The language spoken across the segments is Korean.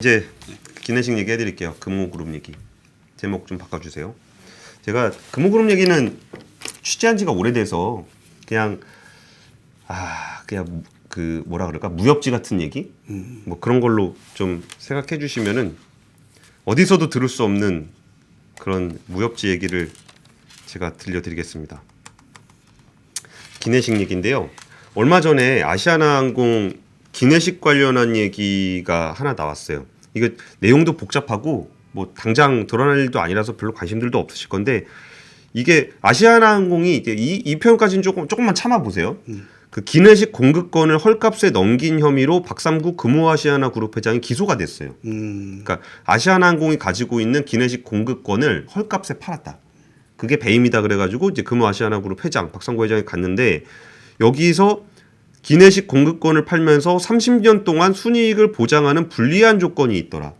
이제 기내식 얘기 해드릴게요. 금호그룹 얘기. 제목 좀 바꿔주세요. 제가 금호그룹 얘기는 취재한 지가 오래돼서 그냥 그 뭐라 그럴까 무협지 같은 얘기 뭐 그런 걸로 좀 생각해 주시면은 어디서도 들을 수 없는 그런 무협지 얘기를 제가 들려드리겠습니다. 기내식 얘기인데요. 얼마 전에 아시아나항공 기내식 관련한 얘기가 하나 나왔어요. 이거 내용도 복잡하고 뭐 당장 드러날 일도 아니라서 별로 관심들도 없으실 건데 이게 아시아나항공이 이제 이 표현까지는 조금만 참아 보세요. 그 기내식 공급권을 헐값에 넘긴 혐의로 박삼구 금호아시아나그룹 회장이 기소가 됐어요. 그러니까 아시아나항공이 가지고 있는 기내식 공급권을 헐값에 팔았다. 그게 배임이다 그래가지고 이제 금호아시아나그룹 회장 박삼구 회장이 갔는데 여기서 기내식 공급권을 팔면서 30년 동안 순이익을 보장하는 불리한 조건이 있더라.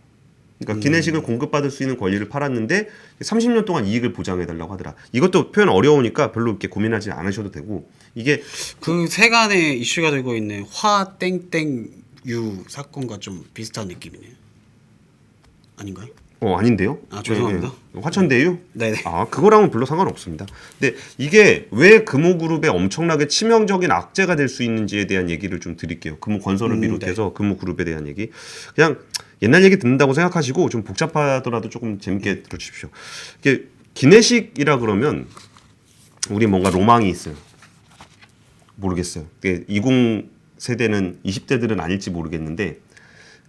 그러니까 기내식을 공급받을 수 있는 권리를 팔았는데 30년 동안 이익을 보장해달라고 하더라. 이것도 표현 어려우니까 별로 이렇게 고민하지 않으셔도 되고 이게 그 세간에 이슈가 되고 있는 화땡땡유 사건과 좀 비슷한 느낌이네요. 아닌가요? 아닌데요? 아 죄송합니다. 네. 화천대유? 네네. 그거랑은 별로 상관없습니다. 근데 이게 왜 금호그룹에 엄청나게 치명적인 악재가 될 수 있는지에 대한 얘기를 좀 드릴게요. 금호건설을 비롯해서 네. 금호그룹에 대한 얘기. 그냥 옛날 얘기 듣는다고 생각하시고 좀 복잡하더라도 조금 재밌게 들어주십시오. 이게 기내식이라 그러면 우리 뭔가 로망이 있어요. 모르겠어요. 20 세대는 20대들은 아닐지 모르겠는데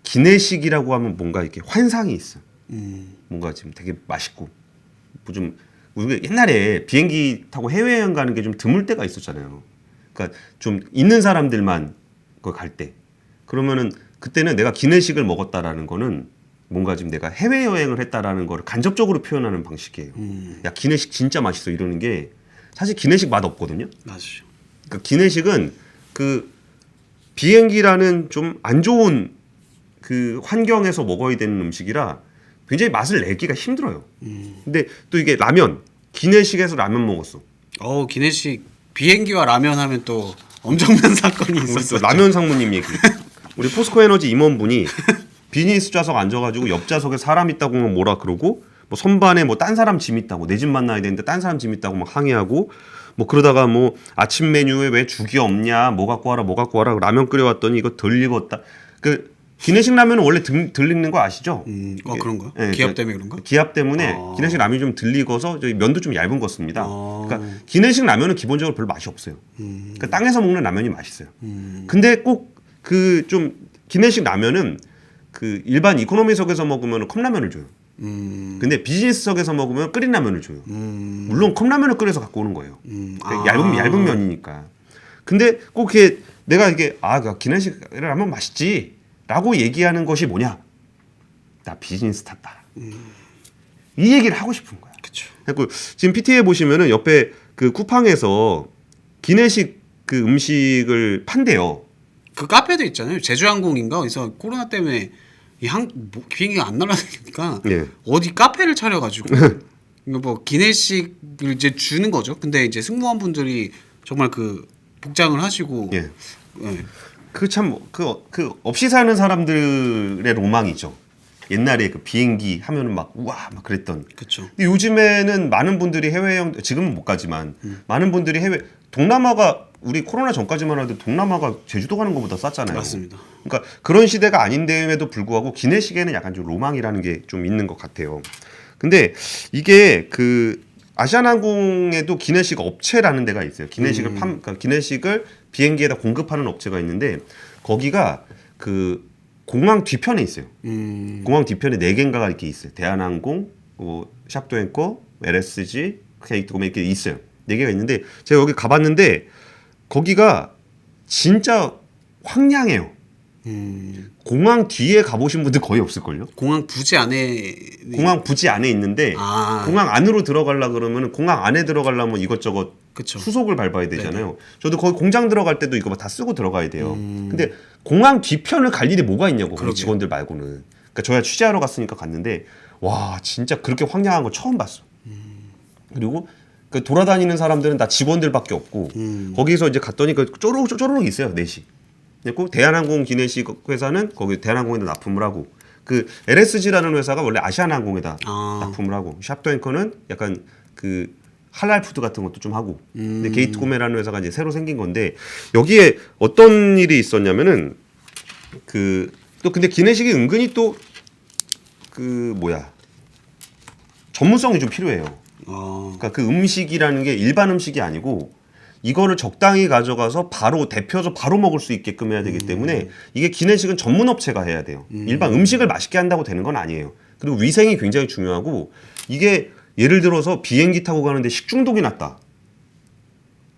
기내식이라고 하면 뭔가 이렇게 환상이 있어. 뭔가 지금 되게 맛있고 뭐 좀 우리가 옛날에 비행기 타고 해외여행 가는 게 좀 드물 때가 있었잖아요. 그러니까 좀 있는 사람들만 그 갈 때 그러면은 그때는 내가 기내식을 먹었다라는 거는 뭔가 지금 내가 해외여행을 했다라는 거를 간접적으로 표현하는 방식이에요. 야 기내식 진짜 맛있어 이러는 게 사실 기내식 맛 없거든요. 맞죠. 그러니까 기내식은 그 비행기라는 좀 안 좋은 그 환경에서 먹어야 되는 음식이라 굉장히 맛을 내기가 힘들어요. 근데 또 이게 라면, 기내식에서 라면 먹었어. 기내식 비행기와 라면 하면 또 엄청난 사건이 우리 또 있었어요. 라면 상무님 얘기. 우리 포스코에너지 임원분이 비즈니스 좌석 앉아가지고 옆 좌석에 사람 있다고 뭐라 그러고 뭐 선반에 뭐 딴 사람 짐 있다고 내 집 만나야 되는데 딴 사람 짐 있다고 막 항의하고 뭐 그러다가 뭐 아침 메뉴에 왜 죽이 없냐 뭐 갖고 와라 뭐 갖고 와라 라면 끓여왔더니 이거 덜 익었다. 그 기내식 라면은 원래 덜 익는 거 아시죠? 그런가요? 네, 기압 때문에 그런가? 기압 때문에 기내식 라면이 좀 덜 익어서 저희 면도 좀 얇은 거 씁니다. 그러니까 기내식 라면은 기본적으로 별로 맛이 없어요. 그러니까 땅에서 먹는 라면이 맛있어요. 근데 꼭 그 좀 기내식 라면은 그 일반 이코노미석에서 먹으면 컵라면을 줘요. 근데 비즈니스석에서 먹으면 끓인 라면을 줘요. 물론 컵라면을 끓여서 갖고 오는 거예요. 그러니까 얇은 면이니까. 근데 꼭 이게 내가 이게 기내식 라면 맛있지. 라고 얘기하는 것이 뭐냐? 나 비즈니스 탔다. 이 얘기를 하고 싶은 거야. 그렇죠. 그리고 지금 PT에 보시면은 옆에 그 쿠팡에서 기내식 그 음식을 판대요. 그 카페도 있잖아요. 제주항공인가? 그래서 코로나 때문에 비행기가 안 날아다니니까 예. 어디 카페를 차려가지고 뭐 기내식을 이제 주는 거죠. 근데 이제 승무원분들이 정말 그 복장을 하시고 예. 예. 그 참 그 없이 사는 사람들의 로망이죠. 옛날에 그 비행기 하면은 막 우와 막 그랬던. 그렇죠. 근데 요즘에는 많은 분들이 해외여행 지금은 못 가지만 많은 분들이 동남아가 우리 코로나 전까지만 해도 동남아가 제주도 가는 것보다 쌌잖아요. 맞습니다. 그러니까 그런 시대가 아닌데에도 불구하고 기내식에는 약간 좀 로망이라는 게 좀 있는 것 같아요. 근데 이게 그 아시아나항공에도 기내식 업체라는 데가 있어요. 기내식을 그러니까 기내식을 비행기에다 공급하는 업체가 있는데 거기가 그 공항 뒤편에 있어요. 공항 뒤편에 4개인가가 이렇게 있어요. 대한항공, 샤프도앤코, LSG, KTCom 이렇게 있어요. 4개가 있는데 제가 여기 가봤는데 거기가 진짜 황량해요. 공항 뒤에 가보신 분들 거의 없을걸요? 공항 부지 안에 공항 부지 안에 있는데 공항 안으로 들어가려고 그러면 공항 안에 들어가려면 이것저것 그쵸. 수속을 밟아야 되잖아요. 저도 거기 공장 들어갈 때도 이거 다 쓰고 들어가야 돼요. 근데 공항 뒤편을 갈 일이 뭐가 있냐고 거기 직원들 말고는. 그러니까 저야 취재하러 갔으니까 갔는데 와 진짜 그렇게 황량한 거 처음 봤어. 그리고 그 돌아다니는 사람들은 다 직원들밖에 없고 거기서 이제 갔더니 그 쪼르륵 있어요 넷이. 그리고 대한항공 기내식 회사는 거기 대한항공에다 납품을 하고 그 LSG라는 회사가 원래 아시아나항공에다 아. 납품을 하고 샵도앵커는 약간 그 할랄 푸드 같은 것도 좀 하고. 근데 게이트코메라는 회사가 이제 새로 생긴 건데 여기에 어떤 일이 있었냐면은 그 또 근데 기내식이 은근히 또 그 뭐야 전문성이 좀 필요해요. 그러니까 그 음식이라는 게 일반 음식이 아니고 이거를 적당히 가져가서 바로 데펴서 바로 먹을 수 있게끔 해야 되기 때문에 이게 기내식은 전문 업체가 해야 돼요. 일반 음식을 맛있게 한다고 되는 건 아니에요. 그리고 위생이 굉장히 중요하고 이게 예를 들어서 비행기 타고 가는데 식중독이 났다.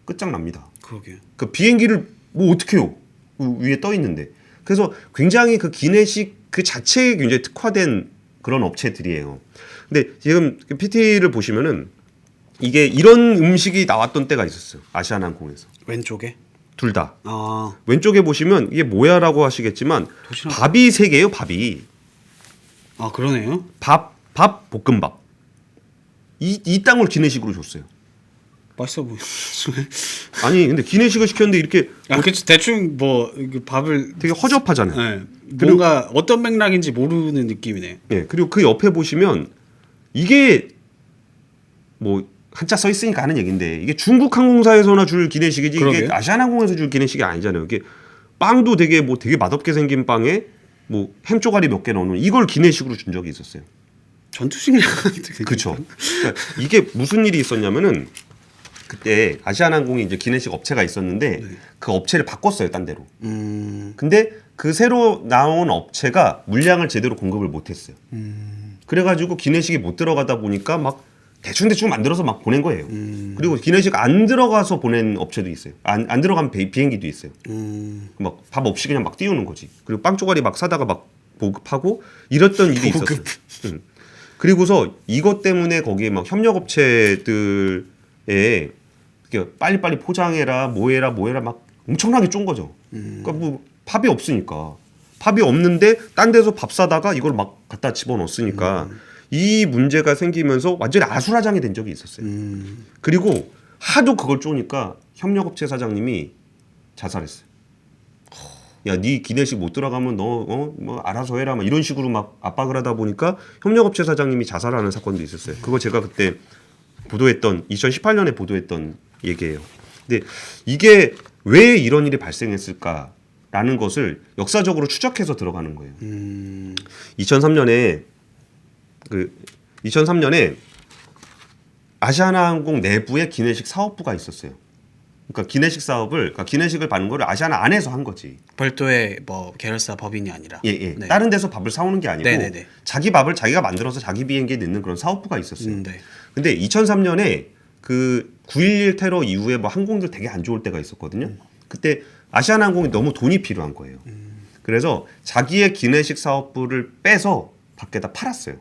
끝장납니다. 그러게. 그 비행기를 뭐 어떻게 해요? 그 위에 떠 있는데. 그래서 굉장히 그 기내식 그 자체에 굉장히 특화된 그런 업체들이에요. 근데 지금 PT를 보시면은 이게 이런 음식이 나왔던 때가 있었어요. 아시아나항공에서. 왼쪽에? 둘 다. 아. 왼쪽에 보시면 이게 뭐야라고 하시겠지만 도시락. 밥이 세 개예요. 밥이. 아, 그러네요. 밥 볶음밥. 이 땅을 기내식으로 줬어요. 맛있어 보여. 아니 근데 기내식을 시켰는데 이렇게 아, 그치. 대충 뭐 이게 밥을 되게 허접하잖아요. 네. 뭔가 어떤 맥락인지 모르는 느낌이네. 예, 그리고 그 옆에 보시면 이게 뭐 한자 써 있으니까 하는 얘기인데 이게 중국 항공사에서나 줄 기내식이지 이게 그러게요. 아시아나항공에서 줄 기내식이 아니잖아요. 이게 빵도 되게 뭐 되게 맛없게 생긴 빵에 뭐 햄 쪼가리 몇 개 넣는 이걸 기내식으로 준 적이 있었어요. 전투식량. 그렇죠. 그러니까 이게 무슨 일이 있었냐면은 그때 아시아나항공이 이제 기내식 업체가 있었는데 그 업체를 바꿨어요, 딴 데로. 근데 그 새로 나온 업체가 물량을 제대로 공급을 못했어요. 그래가지고 기내식이 못 들어가다 보니까 막 대충 만들어서 막 보낸 거예요. 그리고 기내식 안 들어가서 보낸 업체도 있어요. 안 들어간 비행기도 있어요. 막 밥 없이 그냥 막 띄우는 거지. 그리고 빵 쪼가리 막 사다가 막 보급하고 이랬던 일이 있었어요. 그리고서 이것 때문에 거기에 막 협력업체들에 이렇게 빨리빨리 포장해라 뭐해라 막 엄청나게 쫀 거죠. 그러니까 뭐 밥이 없으니까 밥이 없는데 딴 데서 밥 사다가 이걸 막 갖다 집어넣었으니까 이 문제가 생기면서 완전히 아수라장이 된 적이 있었어요. 그리고 하도 그걸 쪼니까 협력업체 사장님이 자살했어요. 야, 네 기내식 못 들어가면 너 뭐 알아서 해라 막 이런 식으로 막 압박을 하다 보니까 협력업체 사장님이 자살하는 사건도 있었어요. 그거 제가 그때 보도했던 2018년에 보도했던 얘기예요. 근데 이게 왜 이런 일이 발생했을까라는 것을 역사적으로 추적해서 들어가는 거예요. 2003년에 아시아나항공 내부에 기내식 사업부가 있었어요. 그러니까 기내식 사업을 그러니까 기내식을 받는 거를 아시아나 안에서 한 거지. 별도의 뭐 계열사 법인이 아니라. 예. 네. 다른 데서 밥을 사오는 게 아니고 네네네. 자기 밥을 자기가 만들어서 자기 비행기에 넣는 그런 사업부가 있었어요. 네. 근데 2003년에 그 9.11 테러 이후에 뭐 항공들 되게 안 좋을 때가 있었거든요. 그때 아시아나항공이 너무 돈이 필요한 거예요. 그래서 자기의 기내식 사업부를 빼서 밖에다 팔았어요.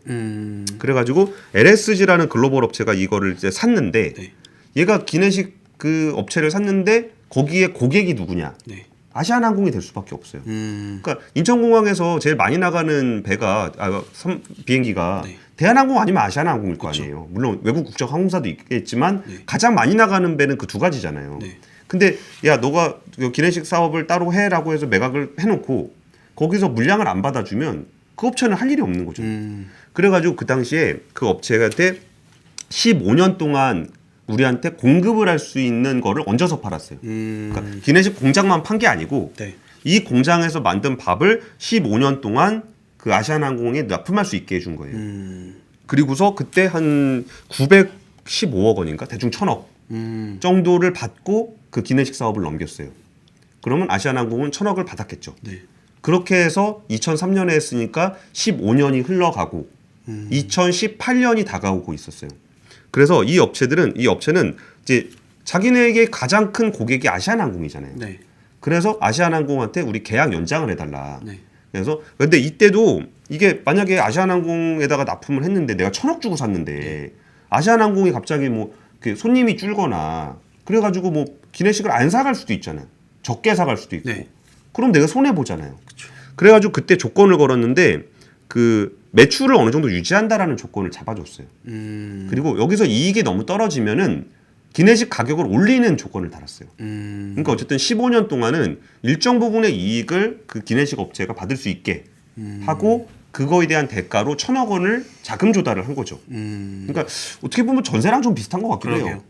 그래가지고 LSG라는 글로벌 업체가 이거를 이제 샀는데 네. 얘가 기내식 그 업체를 샀는데 거기에 고객이 누구냐? 네. 아시아나항공이 될 수밖에 없어요. 그러니까 인천공항에서 제일 많이 나가는 배가 비행기가 네. 대한항공 아니면 아시아나항공일 거 아니에요. 물론 외국 국적 항공사도 있겠지만 네. 가장 많이 나가는 배는 그 두 가지잖아요. 네. 근데 야 너가 기내식 사업을 따로 해라고 해서 매각을 해놓고 거기서 물량을 안 받아주면 그 업체는 할 일이 없는 거죠. 그래가지고 그 당시에 그 업체한테 15년 동안 우리한테 공급을 할 수 있는 거를 얹어서 팔았어요. 그러니까 기내식 공장만 판 게 아니고 네. 이 공장에서 만든 밥을 15년 동안 그 아시아나항공에 납품할 수 있게 해준 거예요. 그리고서 그때 한 915억 원인가 대충 1,000억 정도를 받고 그 기내식 사업을 넘겼어요. 그러면 아시아나항공은 1,000억을 받았겠죠. 네. 그렇게 해서 2003년에 했으니까 15년이 흘러가고 2018년이 다가오고 있었어요. 그래서 이 업체는 이제 자기네에게 가장 큰 고객이 아시아나항공이잖아요. 네. 그래서 아시아나항공한테 우리 계약 연장을 해달라. 네. 그래서 근데 이때도 이게 만약에 아시아나항공에다가 납품을 했는데 내가 1,000억 주고 샀는데 아시아나항공이 갑자기 뭐 그 손님이 줄거나 그래가지고 뭐 기내식을 안 사갈 수도 있잖아요. 적게 사갈 수도 있고. 네. 그럼 내가 손해 보잖아요. 그래가지고 그때 조건을 걸었는데 그 매출을 어느 정도 유지한다라는 조건을 잡아줬어요. 그리고 여기서 이익이 너무 떨어지면은 기내식 가격을 올리는 조건을 달았어요. 그러니까 어쨌든 15년 동안은 일정 부분의 이익을 그 기내식 업체가 받을 수 있게 하고 그거에 대한 대가로 1,000억 원을 자금 조달을 한 거죠. 그러니까 어떻게 보면 전세랑 좀 비슷한 것 같기도 해요. 그러게요.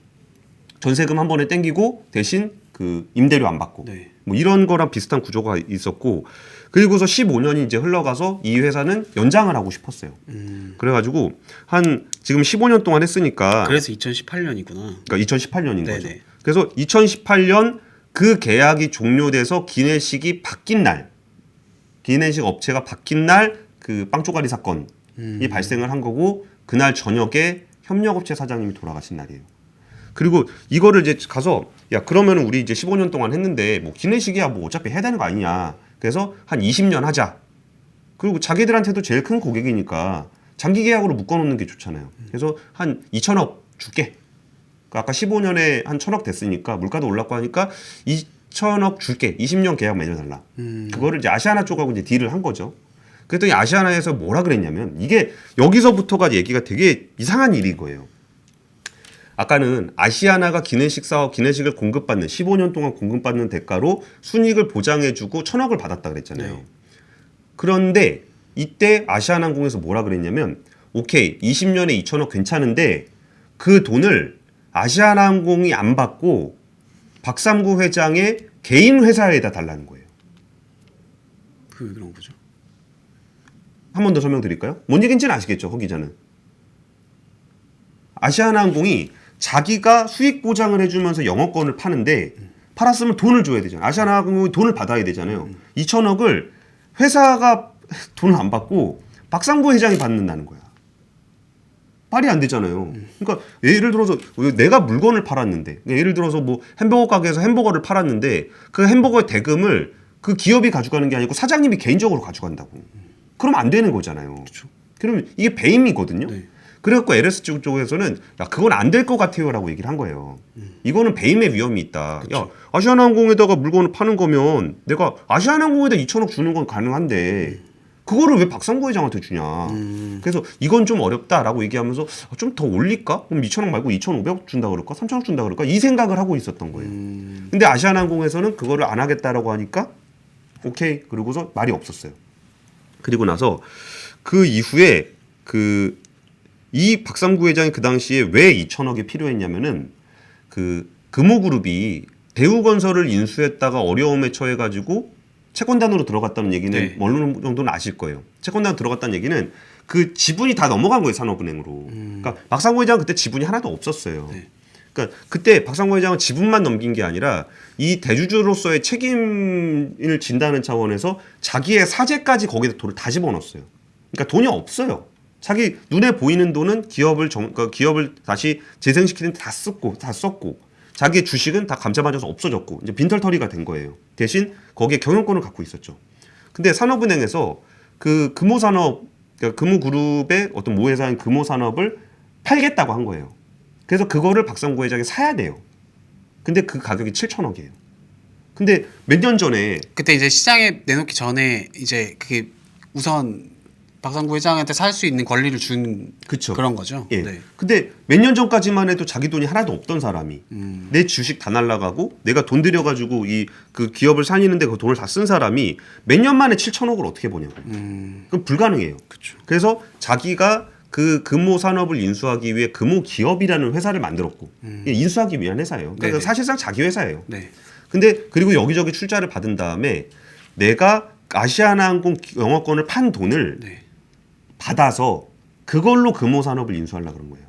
전세금 한 번에 땡기고 대신 그 임대료 안 받고 네. 뭐 이런 거랑 비슷한 구조가 있었고 그리고서 15년이 이제 흘러가서 이 회사는 연장을 하고 싶었어요. 그래가지고 한 지금 15년 동안 했으니까 그래서 2018년이구나. 그러니까 2018년인 네네. 거죠. 그래서 2018년 그 계약이 종료돼서 기내식이 바뀐 날, 기내식 업체가 바뀐 날 그 빵조가리 사건이 발생을 한 거고 그날 저녁에 협력업체 사장님이 돌아가신 날이에요. 그리고 이거를 이제 가서 야 그러면 우리 이제 15년 동안 했는데 뭐 기내식이야 뭐 어차피 해야 되는 거 아니냐. 그래서 한 20년 하자. 그리고 자기들한테도 제일 큰 고객이니까 장기 계약으로 묶어놓는 게 좋잖아요. 그래서 한 2천억 줄게. 그러니까 아까 15년에 한 1,000억 됐으니까 물가도 올랐고 하니까 2천억 줄게. 20년 계약 맺어달라. 그거를 이제 아시아나 쪽하고 이제 딜을 한 거죠. 그랬더니 아시아나에서 뭐라 그랬냐면 이게 여기서부터가 얘기가 되게 이상한 일인 거예요. 아까는 아시아나가 기내식 사업, 기내식을 공급받는 15년 동안 공급받는 대가로 순이익을 보장해주고 1,000억을 받았다 그랬잖아요. 네. 그런데 이때 아시아나항공에서 뭐라 그랬냐면 오케이 20년에 2,000억 괜찮은데 그 돈을 아시아나항공이 안 받고 박삼구 회장의 개인 회사에다 달라는 거예요. 그런 거죠. 한 번 더 설명드릴까요? 뭔 얘기인지는 아시겠죠, 허 기자는. 아시아나항공이 자기가 수익 보장을 해주면서 영업권을 파는데 팔았으면 돈을 줘야 되잖아요. 아시아나항공이 돈을 받아야 되잖아요. 2천억을 회사가 돈을 안 받고 박상부 회장이 받는다는 거야. 말이 안 되잖아요. 그러니까 예를 들어서 내가 물건을 팔았는데 예를 들어서 뭐 햄버거 가게에서 햄버거를 팔았는데 그 햄버거의 대금을 그 기업이 가져가는 게 아니고 사장님이 개인적으로 가져간다고. 그러면 안 되는 거잖아요. 그렇죠. 그러면 이게 배임이거든요. 네. 그래갖고 LS 쪽에서는 야 그건 안 될 것 같아요라고 얘기를 한 거예요. 이거는 배임의 위험이 있다. 그쵸. 야 아시아나항공에다가 물건을 파는 거면 내가 아시아나항공에다 2천억 주는 건 가능한데 그거를 왜 박상구 회장한테 주냐. 그래서 이건 좀 어렵다라고 얘기하면서 좀 더 올릴까? 그럼 2천억 말고 2,500억 준다 그럴까? 3천억 준다 그럴까? 이 생각을 하고 있었던 거예요. 근데 아시아나항공에서는 그거를 안 하겠다라고 하니까 오케이. 그러고서 말이 없었어요. 그리고 나서 그 이후에 이 박삼구 회장이 그 당시에 왜 2천억이 필요했냐면은 그 금호그룹이 대우건설을 인수했다가 어려움에 처해가지고 채권단으로 들어갔다는 얘기는 네. 어느 정도는 아실 거예요. 채권단 들어갔다는 얘기는 그 지분이 다 넘어간 거예요, 산업은행으로. 그러니까 박상구 회장은 그때 지분이 하나도 없었어요. 네. 그러니까 그때 박상구 회장은 지분만 넘긴 게 아니라 이 대주주로서의 책임을 진다는 차원에서 자기의 사재까지 거기다 돈을 다 집어넣었어요. 그러니까 돈이 없어요. 자기 눈에 보이는 돈은 그러니까 기업을 다시 재생시키는 데 다 썼고 자기의 주식은 다 감자맞아서 없어졌고 이제 빈털터리가 된 거예요. 대신 거기에 경영권을 갖고 있었죠. 근데 산업은행에서 그 금호산업, 그러니까 금호그룹의 어떤 모회사인 금호산업을 팔겠다고 한 거예요. 그래서 그거를 박상구 회장이 사야 돼요. 근데 그 가격이 7천억이에요. 근데 몇 년 전에 그때 이제 시장에 내놓기 전에 이제 그게 우선 박상구 회장한테 살 수 있는 권리를 준 그쵸. 그런 거죠. 예. 네. 근데 몇 년 전까지만 해도 자기 돈이 하나도 없던 사람이 내 주식 다 날라가고 내가 돈 들여가지고 그 기업을 살리는데 그 돈을 다 쓴 사람이 몇 년 만에 7천억을 어떻게 버냐고. 그건 불가능해요. 그쵸. 그래서 자기가 그 금호 산업을 인수하기 위해 금호 기업이라는 회사를 만들었고 인수하기 위한 회사예요. 그러니까 네네. 사실상 자기 회사예요. 네. 근데 그리고 여기저기 출자를 받은 다음에 내가 아시아나항공 영업권을 판 돈을 네. 받아서 그걸로 금호산업을 인수하려고 그런 거예요.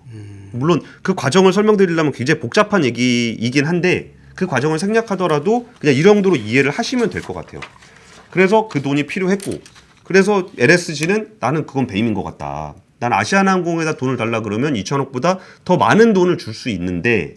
물론 그 과정을 설명드리려면 굉장히 복잡한 얘기이긴 한데 그 과정을 생략하더라도 그냥 이 정도로 이해를 하시면 될 것 같아요. 그래서 그 돈이 필요했고 그래서 LSG는 나는 그건 배임인 것 같다. 난 아시아나항공에다 돈을 달라 그러면 2천억보다 더 많은 돈을 줄 수 있는데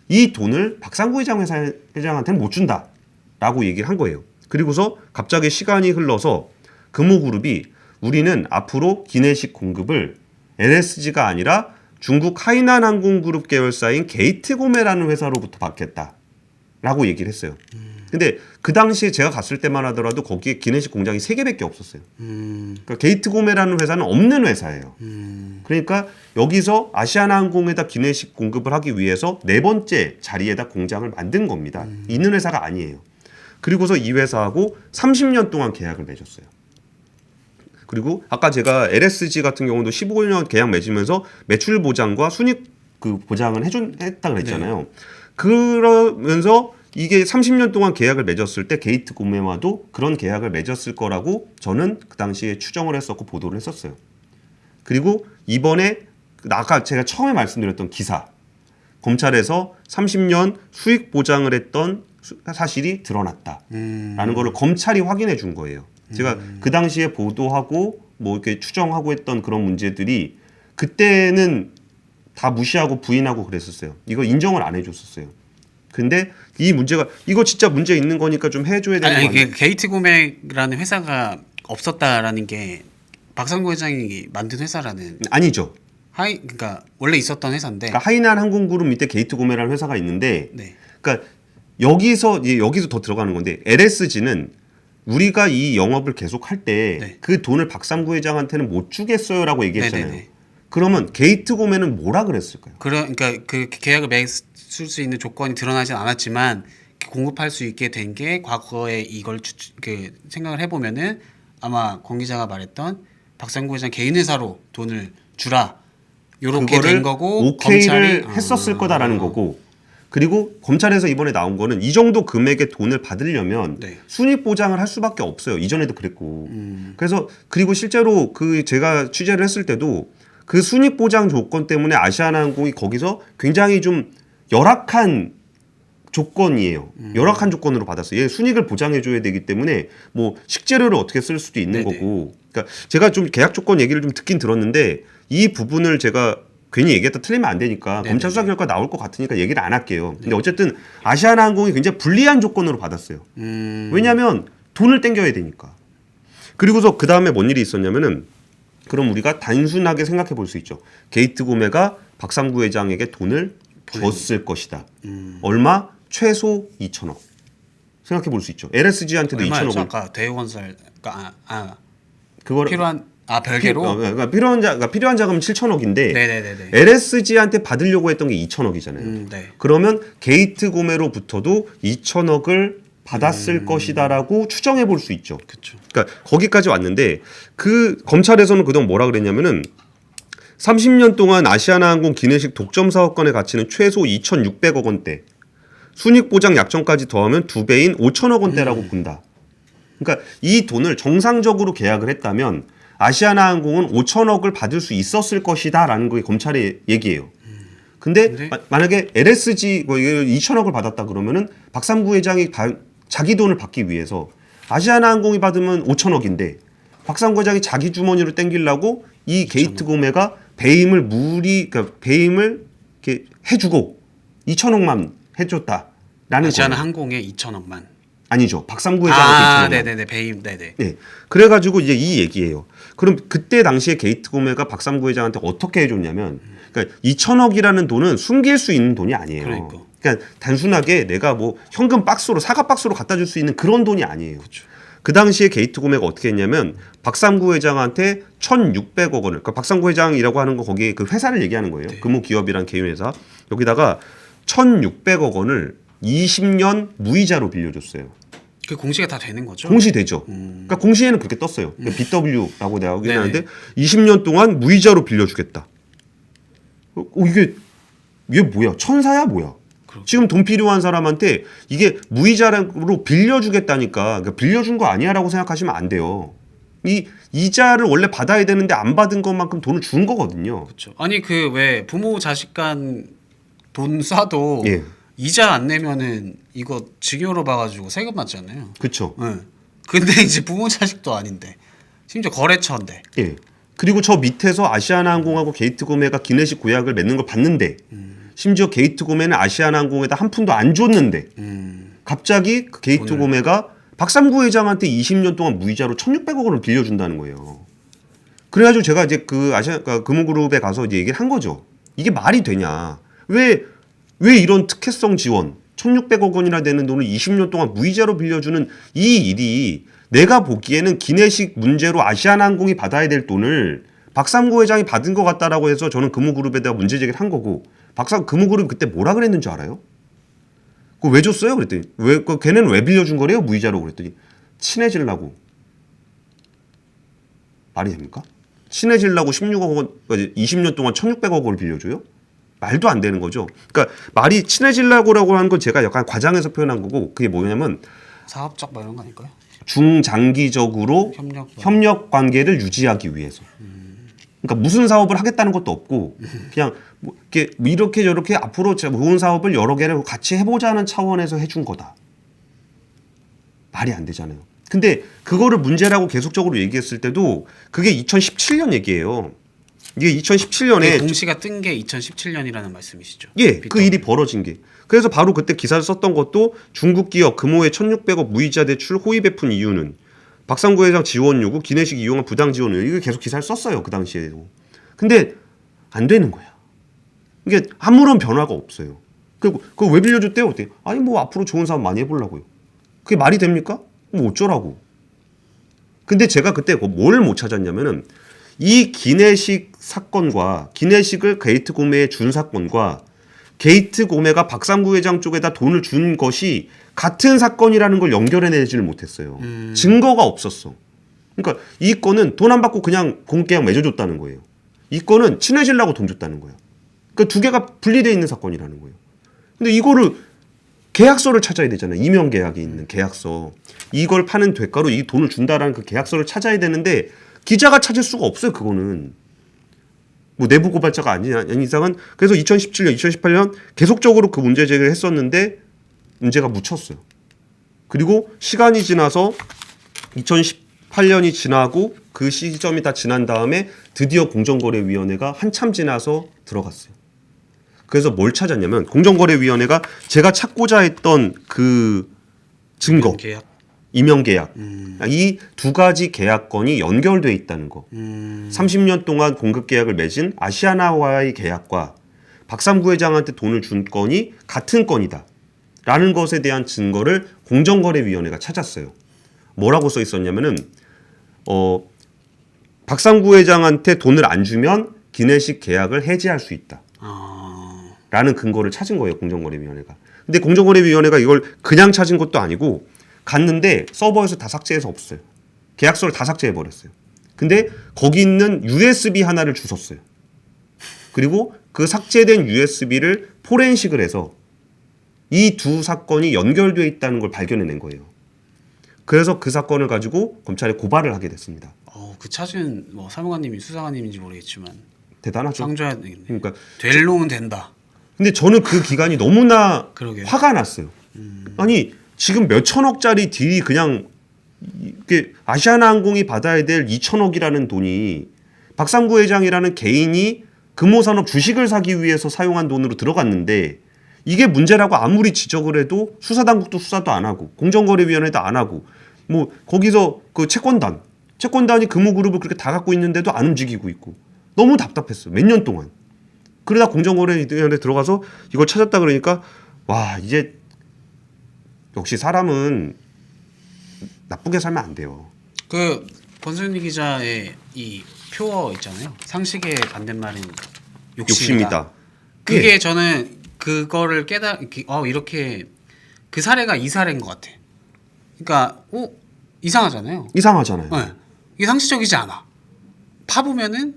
이 돈을 박상구 회장한테는 못 준다라고 얘기를 한 거예요. 그리고서 갑자기 시간이 흘러서 금호그룹이 우리는 앞으로 기내식 공급을 LSG가 아니라 중국 하이난항공그룹 계열사인 게이트고메라는 회사로부터 받겠다라고 얘기를 했어요. 근데 그 당시에 제가 갔을 때만 하더라도 거기에 기내식 공장이 3개밖에 없었어요. 그러니까 게이트고메라는 회사는 없는 회사예요. 그러니까 여기서 아시아나항공에다 기내식 공급을 하기 위해서 4번째 자리에다 공장을 만든 겁니다. 있는 회사가 아니에요. 그리고서 이 회사하고 30년 동안 계약을 맺었어요. 그리고 아까 제가 LSG 같은 경우도 15년 계약 맺으면서 매출 보장과 순익 그 보장을 했다 그랬잖아요. 그러면서 이게 30년 동안 계약을 맺었을 때 게이트 구매와도 그런 계약을 맺었을 거라고 저는 그 당시에 추정을 했었고 보도를 했었어요. 그리고 이번에 아까 제가 처음에 말씀드렸던 기사 검찰에서 30년 수익 보장을 했던 사실이 드러났다라는 거를 검찰이 확인해 준 거예요. 제가 그 당시에 보도하고 뭐 이렇게 추정하고 했던 그런 문제들이 그때는 다 무시하고 부인하고 그랬었어요. 이거 인정을 안 해줬었어요. 근데 이 문제가 이거 진짜 문제 있는 거니까 좀 해줘야 되는 거 아니 아니에요? 그 게이트 구매라는 회사가 없었다라는 게 박상구 회장이 만든 회사라는 아니죠. 그러니까 원래 있었던 회사인데. 그러니까 하이난 항공그룹 밑에 게이트 구매라는 회사가 있는데, 네. 그러니까 여기서 더 들어가는 건데 LSG는 우리가 이 영업을 계속 할 때 그 네. 돈을 박상구 회장한테는 못 주겠어요라고 얘기했잖아요. 네네네. 그러면 게이트 구매는 뭐라 그랬을까요? 그러니까 그 계약을 맺을 수 있는 조건이 드러나진 않았지만 공급할 수 있게 된 게 과거에 이걸 생각을 해보면은 아마 권 기자가 말했던 박상구 회장 개인 회사로 돈을 주라 요렇게 된 거고 오케이를 검찰이 했었을 거다라는 거고, 그리고 검찰에서 이번에 나온 거는 이 정도 금액의 돈을 받으려면 네. 순익 보장을 할 수밖에 없어요. 이전에도 그랬고. 그래서 그리고 실제로 그 제가 취재를 했을 때도 그 순익 보장 조건 때문에 아시아나항공이 거기서 굉장히 좀 열악한 조건이에요. 열악한 조건으로 받았어요. 얘 순익을 보장해 줘야 되기 때문에 뭐 식재료를 어떻게 쓸 수도 있는 네네. 거고. 그러니까 제가 좀 계약 조건 얘기를 좀 듣긴 들었는데 이 부분을 제가 괜히 얘기했다 틀리면 안 되니까 네네네. 검찰 수사 결과 나올 것 같으니까 얘기를 안 할게요. 근데 어쨌든 아시아나항공이 굉장히 불리한 조건으로 받았어요. 왜냐하면 돈을 땡겨야 되니까. 그리고서 그 다음에 뭔 일이 있었냐면은 그럼 우리가 단순하게 생각해 볼 수 있죠. 게이트 구매가 박상구 회장에게 돈을 줬을 것이다. 얼마? 최소 2천억. 생각해 볼 수 있죠. LSG한테도 얼마였죠? 2천억을. 아까 대우건설 그걸 필요한 별개로. 그러니까 필요한 자금은 7천억인데 네네네네. LSG한테 받으려고 했던 게 2천억이잖아요. 네. 그러면 게이트 구매로부터도 2천억을 받았을 것이다라고 추정해 볼 수 있죠. 그렇죠. 그러니까 거기까지 왔는데 그 검찰에서는 그동안 뭐라 그랬냐면은 30년 동안 아시아나항공 기내식 독점 사업권의 가치는 최소 2,600억 원대, 순익 보장 약정까지 더하면 2배인 5천억 원대라고 본다. 그러니까 이 돈을 정상적으로 계약을 했다면 아시아나항공은 5천억을 받을 수 있었을 것이다라는 게 검찰의 얘기예요. 근데 만약에 LSG 2천억을 받았다 그러면은 박상구 회장이 자기 돈을 받기 위해서 아시아나항공이 받으면 5천억인데 박상구 회장이 자기 주머니로 땡기려고 이 게이트 구매가 그러니까 배임을 이렇게 해주고 2천억만 해줬다라는 거예요. 아시아나항공에 2천억만. 아니죠. 박상구 회장한테 2천억만. 네네네. 배임. 네네. 네. 그래가지고 이제 이 얘기예요. 그럼 그때 당시에 게이트 구매가 박상구 회장한테 어떻게 해줬냐면, 그러니까 2천억이라는 돈은 숨길 수 있는 돈이 아니에요. 그러니까 단순하게 내가 뭐 현금 박스로 사과 박스로 갖다 줄 수 있는 그런 돈이 아니에요. 그 당시에 게이트 구매가 어떻게 했냐면 박상구 회장한테 1,600억 원을, 그러니까 박상구 회장이라고 하는 거 거기에 그 회사를 얘기하는 거예요. 네. 금호기업이란 개인회사. 여기다가 1,600억 원을 20년 무이자로 빌려줬어요. 그 공시가 다 되는 거죠? 공시되죠. 그러니까 공시에는 그렇게 떴어요. 그러니까 BW라고 내가 네네. 하는데 20년 동안 무이자로 빌려주겠다. 이게 뭐야? 천사야 뭐야? 지금 돈 필요한 사람한테 이게 무이자로 빌려주겠다니까. 그러니까 빌려준 거 아니야라고 생각하시면 안 돼요. 이 이자를 원래 받아야 되는데 안 받은 것만큼 돈을 준 거거든요. 그렇죠. 아니 그 왜 부모 자식 간 돈 쏴도 예. 이자 안 내면은 이거 증여로 봐가지고 세금 맞잖아요. 그렇죠. 응. 근데 이제 부모 자식도 아닌데 심지어 거래처인데. 예. 그리고 저 밑에서 아시아나항공하고 게이트 구매가 기내식 구약을 맺는 걸 봤는데 심지어 게이트 구매는 아시아나항공에다 한 푼도 안 줬는데 갑자기 그 게이트 구매가 박상구 회장한테 20년 동안 무이자로 1,600억 원을 빌려준다는 거예요. 그래가지고 제가 이제 그러니까 금호그룹에 가서 이제 얘기를 한 거죠. 이게 말이 되냐? 왜 이런 특혜성 지원 1,600억 원이나 되는 돈을 20년 동안 무이자로 빌려주는 이 일이 내가 보기에는 기내식 문제로 아시아나항공이 받아야 될 돈을 박상구 회장이 받은 것 같다라고 해서 저는 금호그룹에다가 문제 제기를 한 거고, 금호그룹이 그때 뭐라 그랬는 줄 알아요? 그거 왜 줬어요? 그랬더니 걔는 왜 빌려준 거래요? 무이자로. 그랬더니 친해지려고. 말이 됩니까? 친해지려고 16억 원, 20년 동안 1,600억 원을 빌려줘요? 말도 안 되는 거죠. 그러니까 말이 친해지려고라고 하는 건 제가 약간 과장해서 표현한 거고 그게 뭐냐면 사업적 뭐 이런 거 아닐까요? 중장기적으로 협력 관계를 유지하기 위해서. 그러니까 무슨 사업을 하겠다는 것도 없고 그냥 뭐 이렇게 저렇게 앞으로 좋은 사업을 여러 개를 같이 해보자는 차원에서 해준 거다. 말이 안 되잖아요. 근데 그거를 문제라고 계속적으로 얘기했을 때도 그게 2017년 얘기예요. 이게 2017년에 공시가 뜬 게 2017년이라는 말씀이시죠? 예, 그 일이 벌어진 게. 그래서 바로 그때 기사를 썼던 것도 중국 기업 금호의 1,600억 무이자 대출 호의 베푼 이유는 박상구 회장 지원 요구, 기내식 이용한 부당 지원 의혹 이거 계속 기사를 썼어요 그 당시에도. 근데 안 되는 거야. 이게 아무런 변화가 없어요. 그리고 그거 왜 빌려줬대요? 어때? 아니 뭐 앞으로 좋은 사업 많이 해보려고요. 그게 말이 됩니까? 뭐 어쩌라고. 근데 제가 그때 뭘 못 찾았냐면은 이 기내식 사건과 기내식을 게이트 고메에 준 사건과 게이트 고메가 박상구 회장 쪽에다 돈을 준 것이 같은 사건이라는 걸 연결해내지를 못했어요. 증거가 없었어. 그러니까 이 건은 돈 안 받고 그냥 공계약 맺어줬다는 거예요. 이 건은 친해지려고 돈 줬다는 거야. 그러니까 두 개가 분리되어 있는 사건이라는 거예요. 근데 이거를 계약서를 찾아야 되잖아요. 이명 계약이 있는 계약서. 이걸 파는 대가로 이 돈을 준다라는 그 계약서를 찾아야 되는데 기자가 찾을 수가 없어요. 그거는. 뭐 내부 고발자가 아닌 이상은 그래서 2017년, 2018년 계속적으로 그 문제 제기를 했었는데 문제가 묻혔어요. 그리고 시간이 지나서 2018년이 지나고 그 시점이 다 지난 다음에 드디어 공정거래위원회가 한참 지나서 들어갔어요. 그래서 뭘 찾았냐면 공정거래위원회가 제가 찾고자 했던 그 증거, 임용계약, 이 두 가지 계약건이 연결돼 있다는 거. 30년 동안 공급계약을 맺은 아시아나와의 계약과 박상구 회장한테 돈을 준 건이 같은 건이다. 라는 것에 대한 증거를 공정거래위원회가 찾았어요. 뭐라고 써 있었냐면은 박상구 회장한테 돈을 안 주면 기내식 계약을 해지할 수 있다. 라는 근거를 찾은 거예요. 공정거래위원회가. 근데 공정거래위원회가 이걸 그냥 찾은 것도 아니고 갔는데 서버에서 다 삭제해서 없어요. 계약서를 다 삭제해버렸어요. 근데 거기 있는 USB 하나를 주웠어요. 그리고 그 삭제된 USB를 포렌식을 해서 이 두 사건이 연결되어 있다는 걸 발견해낸 거예요. 그래서 그 사건을 가지고 검찰에 고발을 하게 됐습니다. 그 찾은 뭐 사무관님이 수사관님인지 모르겠지만 대단하죠. 상줘야 되겠네. 그러니까 될 놈은 된다. 근데 저는 그 기간이 너무나 그러게요. 화가 났어요. 아니 지금 몇 천억짜리 딜이 그냥 이게 아시아나항공이 받아야 될 2천억이라는 돈이 박상구 회장이라는 개인이 금호산업 주식을 사기 위해서 사용한 돈으로 들어갔는데 이게 문제라고 아무리 지적을 해도 수사당국도 수사도 안 하고 공정거래위원회도 안 하고 뭐 거기서 그 채권단이 금호그룹을 그렇게 다 갖고 있는데도 안 움직이고 있고 너무 답답했어요. 몇 년 동안. 그러다 공정거래위원회 들어가서 이걸 찾았다 그러니까 와 이제 역시 사람은 나쁘게 살면 안 돼요. 그 권순희 기자의 이 표어 있잖아요. 상식의 반대말은 욕심이다. 그게 예. 저는 그거를 이렇게 그 사례가 이 사례인 것 같아. 그러니까 이상하잖아요. 이상하잖아요. 네. 이게 상식적이지 않아. 파보면은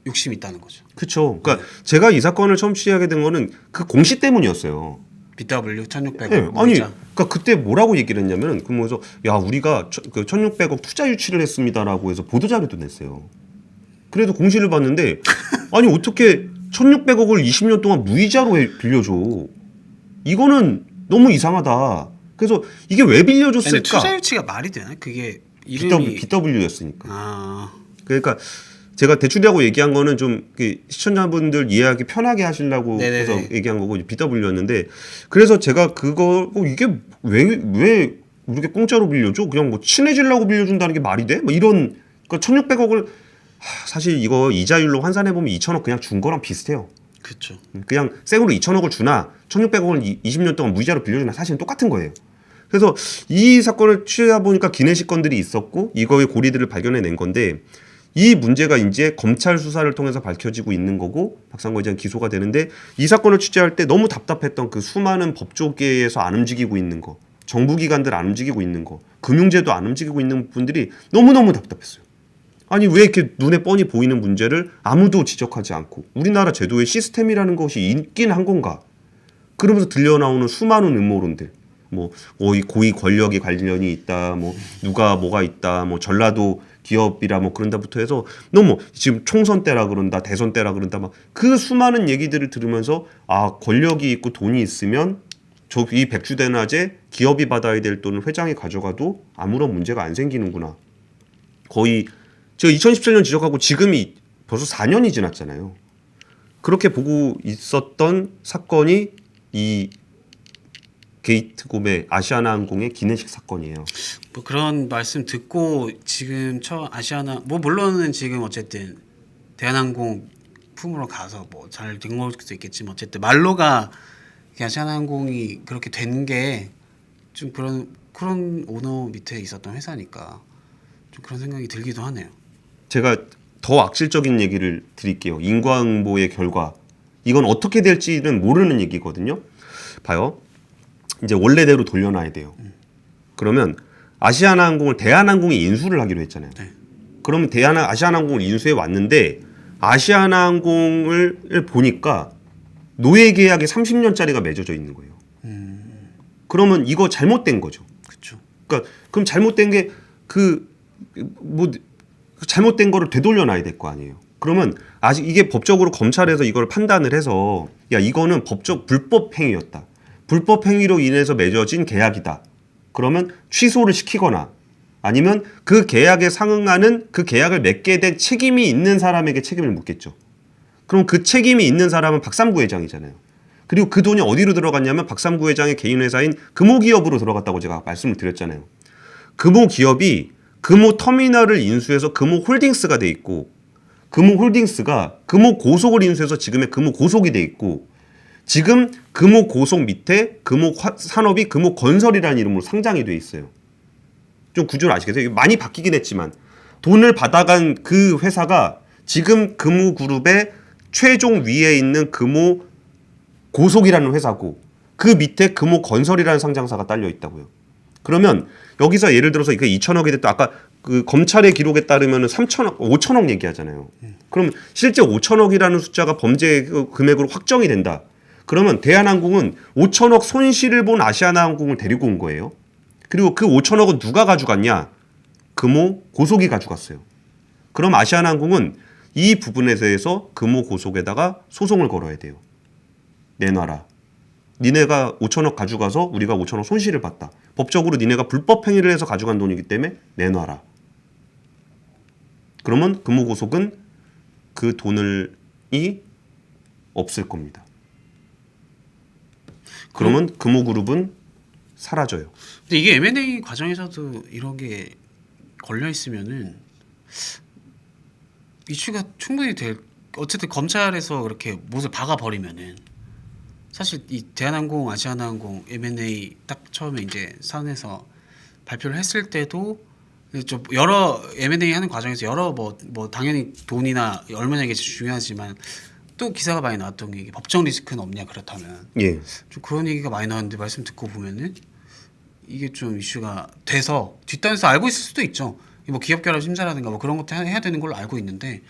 욕심이 있다는 거죠. 그렇죠. 그러니까 제가 이 사건을 처음 취재하게 된 거는 그 공시 때문이었어요. BW 1,600억. 네, 아니, 그러니까 그때 뭐라고 얘기를 했냐면은 그러면서 야 우리가 그 1,600억 투자 유치를 했습니다라고 해서 보도 자료도 냈어요. 그래도 공시를 봤는데 아니 어떻게 1,600억을 20년 동안 무이자로 빌려줘? 이거는 너무 이상하다. 그래서 이게 왜 빌려줬을까? 근데 투자 유치가 말이 되나? 그게 이름이 BW였으니까. 그러니까 제가 대출이라고 얘기한 거는 좀 시청자분들 이해하기 편하게 하시려고 네네네. 해서 얘기한 거고 BW였는데 그래서 제가 그거 이게 왜 이렇게 공짜로 빌려줘? 그냥 뭐 친해지려고 빌려준다는 게 말이 돼? 뭐 이런 그러니까 1,600억을 사실 이거 이자율로 환산해 보면 2,000억 그냥 준 거랑 비슷해요. 그렇죠. 그냥 생으로 2,000억을 주나 1,600억을 20년 동안 무이자로 빌려주나 사실은 똑같은 거예요. 그래서 이 사건을 취재하다 보니까 기내식 건들이 있었고 이거의 고리들을 발견해낸 건데 이 문제가 이제 검찰 수사를 통해서 밝혀지고 있는 거고 박상구 회장 기소가 되는데 이 사건을 취재할 때 너무 답답했던 그 수많은 법조계에서 안 움직이고 있는 거 정부기관들 안 움직이고 있는 거 금융제도 안 움직이고 있는 분들이 너무너무 답답했어요. 아니 왜 이렇게 눈에 뻔히 보이는 문제를 아무도 지적하지 않고 우리나라 제도의 시스템이라는 것이 있긴 한 건가? 그러면서 들려나오는 수많은 음모론들. 뭐 고위 권력이 관련이 있다. 뭐 누가 뭐가 있다. 뭐 전라도 기업이라 뭐 그런다부터 해서 너무 지금 총선 때라 그런다. 대선 때라 그런다. 막 그 수많은 얘기들을 들으면서 아 권력이 있고 돈이 있으면 이 백주대낮에 기업이 받아야 될 돈을 회장이 가져가도 아무런 문제가 안 생기는구나. 거의 제가 2017년 지적하고 지금이 벌써 4년이 지났잖아요. 그렇게 보고 있었던 사건이 이 게이트곰의 아시아나항공의 기내식 사건이에요. 뭐 그런 말씀 듣고 지금 아시아나 뭐 물론은 지금 어쨌든 대한항공 품으로 가서 뭐 잘 된 걸 수도 있겠지만 어쨌든 말로가 아시아나항공이 그렇게 된 게 좀 그런 오너 밑에 있었던 회사니까 좀 그런 생각이 들기도 하네요. 제가 더 악질적인 얘기를 드릴게요. 인과응보의 결과 이건 어떻게 될지는 모르는 얘기거든요. 봐요. 이제 원래대로 돌려놔야 돼요. 그러면 아시아나항공을 대한항공이 인수를 하기로 했잖아요. 네. 그러면 아시아나항공을 인수해 왔는데 아시아나항공을 보니까 노예 계약이 30년짜리가 맺어져 있는 거예요. 그러면 이거 잘못된 거죠. 그렇죠. 그러니까 그럼 잘못된 게 잘못된 거를 되돌려놔야 될 거 아니에요. 그러면 아직 이게 법적으로 검찰에서 이걸 판단을 해서 야 이거는 불법 행위였다. 불법 행위로 인해서 맺어진 계약이다. 그러면 취소를 시키거나 아니면 그 계약에 상응하는 그 계약을 맺게 된 책임이 있는 사람에게 책임을 묻겠죠. 그럼 그 책임이 있는 사람은 박삼구 회장이잖아요. 그리고 그 돈이 어디로 들어갔냐면 박삼구 회장의 개인 회사인 금호기업으로 들어갔다고 제가 말씀을 드렸잖아요. 금호기업이 금호터미널을 인수해서 금호홀딩스가 돼 있고 금호홀딩스가 금호고속을 인수해서 지금의 금호고속이 돼 있고 지금 금호고속 밑에 금호산업이 금호건설이라는 이름으로 상장이 돼 있어요. 좀 구조를 아시겠어요? 많이 바뀌긴 했지만 돈을 받아간 그 회사가 지금 금호그룹의 최종 위에 있는 금호고속이라는 회사고 그 밑에 금호건설이라는 상장사가 딸려 있다고요. 그러면 여기서 예를 들어서 이게 2천억이 됐다. 아까 그 검찰의 기록에 따르면 3천억, 5천억 얘기하잖아요. 그럼 실제 5천억이라는 숫자가 범죄 금액으로 확정이 된다. 그러면 대한항공은 5천억 손실을 본 아시아나항공을 데리고 온 거예요. 그리고 그 5천억은 누가 가져갔냐? 금호고속이 가져갔어요. 그럼 아시아나항공은 이 부분에 대해서 금호고속에다가 소송을 걸어야 돼요. 내놔라. 니네가 5천억 가져가서 우리가 5천억 손실을 봤다. 법적으로 니네가 불법 행위를 해서 가져간 돈이기 때문에 내놔라. 그러면 금호고속은 그 돈이 없을 겁니다. 그러면 금호그룹은 사라져요. 근데 이게 M&A 과정에서도 이런 게 걸려 있으면은 이슈가 충분히 어쨌든 검찰에서 그렇게 못을 박아 버리면은 사실 이 대한항공, 아시아나항공 M&A 딱 처음에 이제 사안에서 발표를 했을 때도 좀 여러 M&A 하는 과정에서 여러 뭐 당연히 돈이나 얼마냐 이게 중요하지만 또 기사가 많이 나왔던 게 법적 리스크는 없냐 그렇다면 예. 좀 그런 얘기가 많이 나왔는데 말씀 듣고 보면은 이게 좀 이슈가 돼서 뒷단에서 알고 있을 수도 있죠. 뭐 기업 결합 심사라든가 뭐 그런 것도 해야 되는 걸로 알고 있는데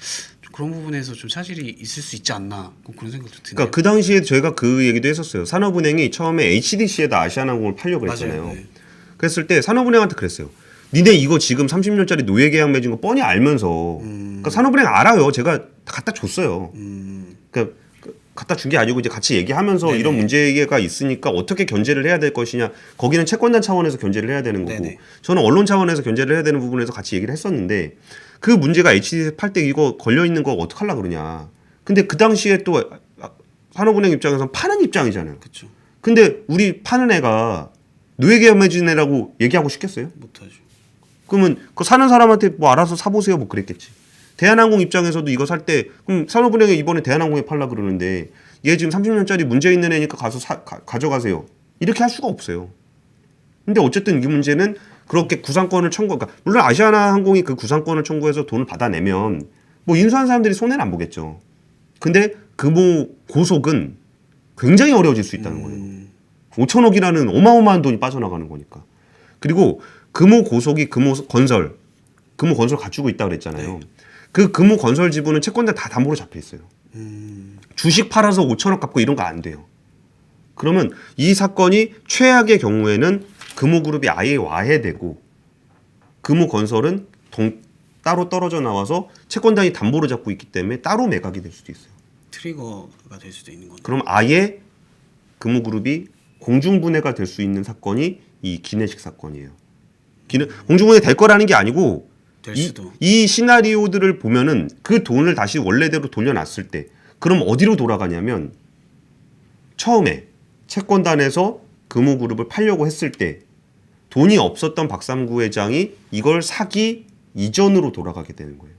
좀 그런 부분에서 좀 차질이 있을 수 있지 않나 그런 생각도 드네요. 그러니까 그 당시에 저희가 그 얘기도 했었어요. 산업은행이 처음에 HDC에다 아시아나항공을 팔려고 그랬잖아요. 맞아요. 네. 그랬을 때 산업은행한테 그랬어요. 니네 이거 지금 30년짜리 노예 계약 맺은 거 뻔히 알면서 그러니까 산업은행 알아요. 제가 다 갖다 줬어요. 그러니까 갖다 준 게 아니고 이제 같이 얘기하면서 네네. 이런 문제가 있으니까 어떻게 견제를 해야 될 것이냐. 거기는 채권단 차원에서 견제를 해야 되는 거고 네네. 저는 언론 차원에서 견제를 해야 되는 부분에서 같이 얘기를 했었는데 그 문제가 HDC 팔 때 이거 걸려 있는 거 어떡하려고 그러냐. 근데 그 당시에 또 산업은행 입장에서는 파는 입장이잖아요. 그렇죠. 근데 우리 파는 애가 노예 계약 맺은 애라고 얘기하고 싶겠어요? 못하죠. 그러면 그 사는 사람한테 뭐 알아서 사보세요 뭐 그랬겠지. 대한항공 입장에서도 이거 살 때 그럼 산업은행에 이번에 대한항공에 팔라 그러는데 얘 지금 30년짜리 문제 있는 애니까 가서 가져가세요. 이렇게 할 수가 없어요. 근데 어쨌든 이 문제는 그렇게 구상권을 그러니까 물론 아시아나항공이 그 구상권을 청구해서 돈을 받아내면 뭐 인수한 사람들이 손해는 안 보겠죠. 근데 금호고속은 굉장히 어려워질 수 있다는 거예요. 5천억이라는 어마어마한 돈이 빠져나가는 거니까. 그리고 금호고속이 금호건설 금호건설 갖추고 있다 그랬잖아요. 그 금호건설 지분은 채권자 다 담보로 잡혀 있어요. 주식 팔아서 5천억 갚고 이런 거 안 돼요. 그러면 이 사건이 최악의 경우에는 금호그룹이 아예 와해되고 금호건설은 따로 떨어져 나와서 채권단이 담보로 잡고 있기 때문에 따로 매각이 될 수도 있어요. 트리거가 될 수도 있는 건데. 그럼 아예 금호그룹이 공중분해가 될 수 있는 사건이 이 기내식 사건이에요. 공중분해 될 거라는 게 아니고 될 수도. 이 시나리오들을 보면은 그 돈을 다시 원래대로 돌려놨을 때 그럼 어디로 돌아가냐면 처음에 채권단에서 금호그룹을 팔려고 했을 때 돈이 없었던 박삼구 회장이 이걸 사기 이전으로 돌아가게 되는 거예요.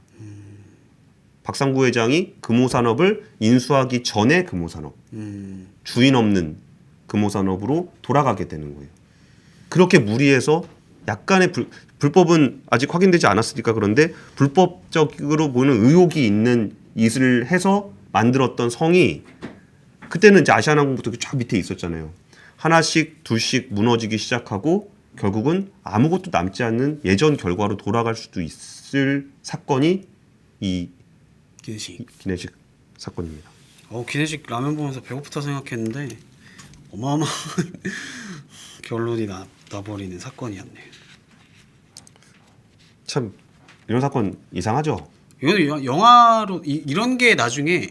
박삼구 회장이 금호산업을 인수하기 전에 금호산업, 주인 없는 금호산업으로 돌아가게 되는 거예요. 그렇게 무리해서 약간의 불법은 아직 확인되지 않았으니까 그런데 불법적으로 보는 의혹이 있는 짓을 해서 만들었던 성이 그때는 이제 아시아나항공부터 쫙 밑에 있었잖아요. 하나씩 둘씩 무너지기 시작하고 결국은 아무것도 남지 않는 예전 결과로 돌아갈 수도 있을 사건이 이 기내식 사건입니다. 기내식 라면 보면서 배고프다 생각했는데 어마어마한 결론이 나버리는 사건이었네요. 참 이런 사건 이상하죠. 이건 영화로 이런 게 나중에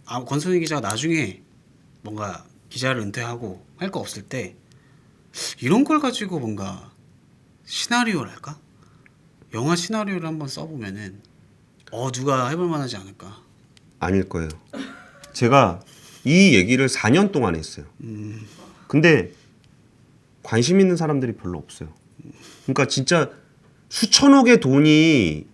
권순희 기자가 나중에 뭔가 기자를 은퇴하고 할 거 없을 때 이런 걸 가지고 뭔가 시나리오랄까? 영화 시나리오를 한번 써보면은 누가 해볼 만하지 않을까? 아닐 거예요. 제가 이 얘기를 4년 동안 했어요. 근데 관심 있는 사람들이 별로 없어요. 그러니까 진짜 수천억의 돈이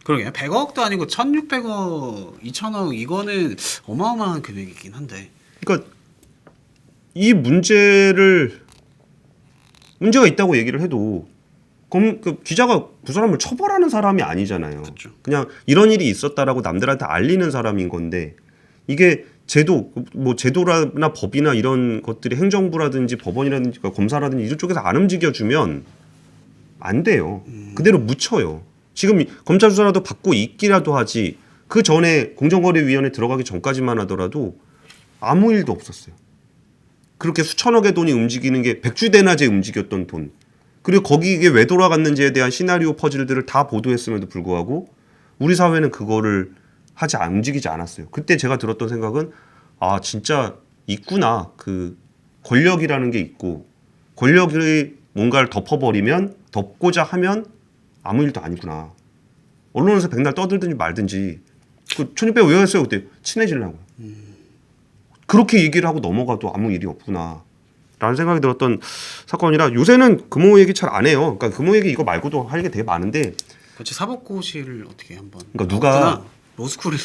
그러게요. 100억도 아니고 1,600억, 2,000억 이거는 어마어마한 금액이긴 한데. 그러니까 이 문제가 있다고 얘기를 해도 그 기자가 그 사람을 처벌하는 사람이 아니잖아요. 그렇죠. 그냥 이런 일이 있었다라고 남들한테 알리는 사람인 건데 이게 제도나 법이나 이런 것들이 행정부라든지 법원이라든지 검사라든지 이런 쪽에서 안 움직여주면 안 돼요. 그대로 묻혀요. 지금 검찰 수사라도 받고 있기라도 하지 그 전에 공정거래위원회 들어가기 전까지만 하더라도 아무 일도 없었어요. 그렇게 수천억의 돈이 움직이는 게 백주대낮에 움직였던 돈 그리고 거기에 왜 돌아갔는지에 대한 시나리오 퍼즐들을 다 보도했음에도 불구하고 우리 사회는 그거를 움직이지 않았어요. 그때 제가 들었던 생각은 진짜 있구나. 그 권력이라는 게 있고 권력이 뭔가를 덮고자 하면 아무 일도 아니구나. 언론에서 백날 떠들든지 말든지 그 1600 왜 했어요 그때? 친해지려고. 그렇게 얘기를 하고 넘어가도 아무 일이 없구나 라는 생각이 들었던 사건이라 요새는 금호 얘기 잘 안 해요. 그러니까 금호 얘기 이거 말고도 할 게 되게 많은데 그렇지. 사법고시를 어떻게 한번 그러니까 로스쿨을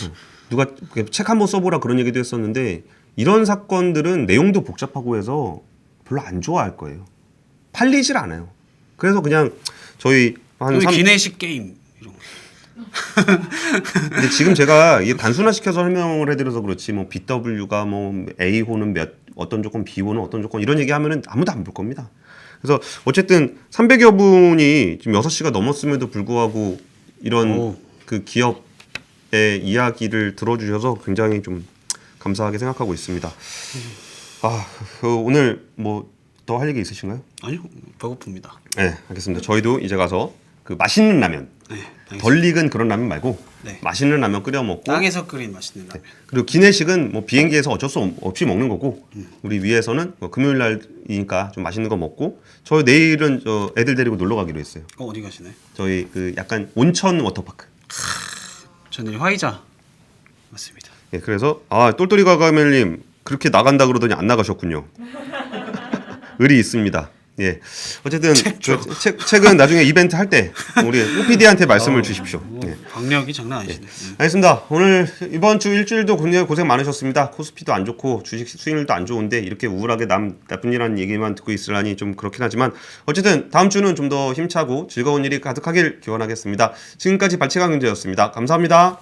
누가 책 한번 써보라 그런 얘기도 했었는데 이런 사건들은 내용도 복잡하고 해서 별로 안 좋아할 거예요. 팔리질 않아요. 그래서 그냥 저희 기내식 게임 이런 거. 근데 지금 제가 이게 단순화시켜서 설명을 해드려서 그렇지 뭐 BW가 뭐 A호는 어떤 조건, B호는 어떤 조건 이런 얘기하면은 아무도 안 볼 겁니다. 그래서 어쨌든 300여 분이 지금 6시가 넘었음에도 불구하고 이런 그 기업의 이야기를 들어주셔서 굉장히 좀 감사하게 생각하고 있습니다. 오늘 뭐 더 할 얘기 있으신가요? 아니요, 배고픕니다. 네, 알겠습니다. 저희도 이제 가서 그 맛있는 라면, 덜 익은 그런 라면 말고 맛있는 라면 끓여 먹고 땅에서 끓인 맛있는 라면. 그리고 기내식은 뭐 비행기에서 어쩔 수 없이 먹는 거고 우리 위에서는 뭐 금요일 날이니까 좀 맛있는 거 먹고 저희 내일은 애들 데리고 놀러 가기로 했어요. 어디 가시나요? 저희 그 약간 온천 워터파크. 저는 화이자 맞습니다. 네, 그래서 똘똘이 가가멜님 그렇게 나간다 그러더니 안 나가셨군요. 의리 있습니다. 예, 어쨌든 책은 나중에 이벤트 할 때 우리 OPD한테 말씀을 주십시오. 예. 박력이 장난 아니시네. 알겠습니다. 오늘 이번 주 일주일도 굉장히 고생 많으셨습니다. 코스피도 안 좋고 주식 수익률도 안 좋은데 이렇게 우울하게 나쁜 일이라는 얘기만 듣고 있으라니 좀 그렇긴 하지만 어쨌든 다음 주는 좀 더 힘차고 즐거운 일이 가득하길 기원하겠습니다. 지금까지 발칙한 경제였습니다. 감사합니다.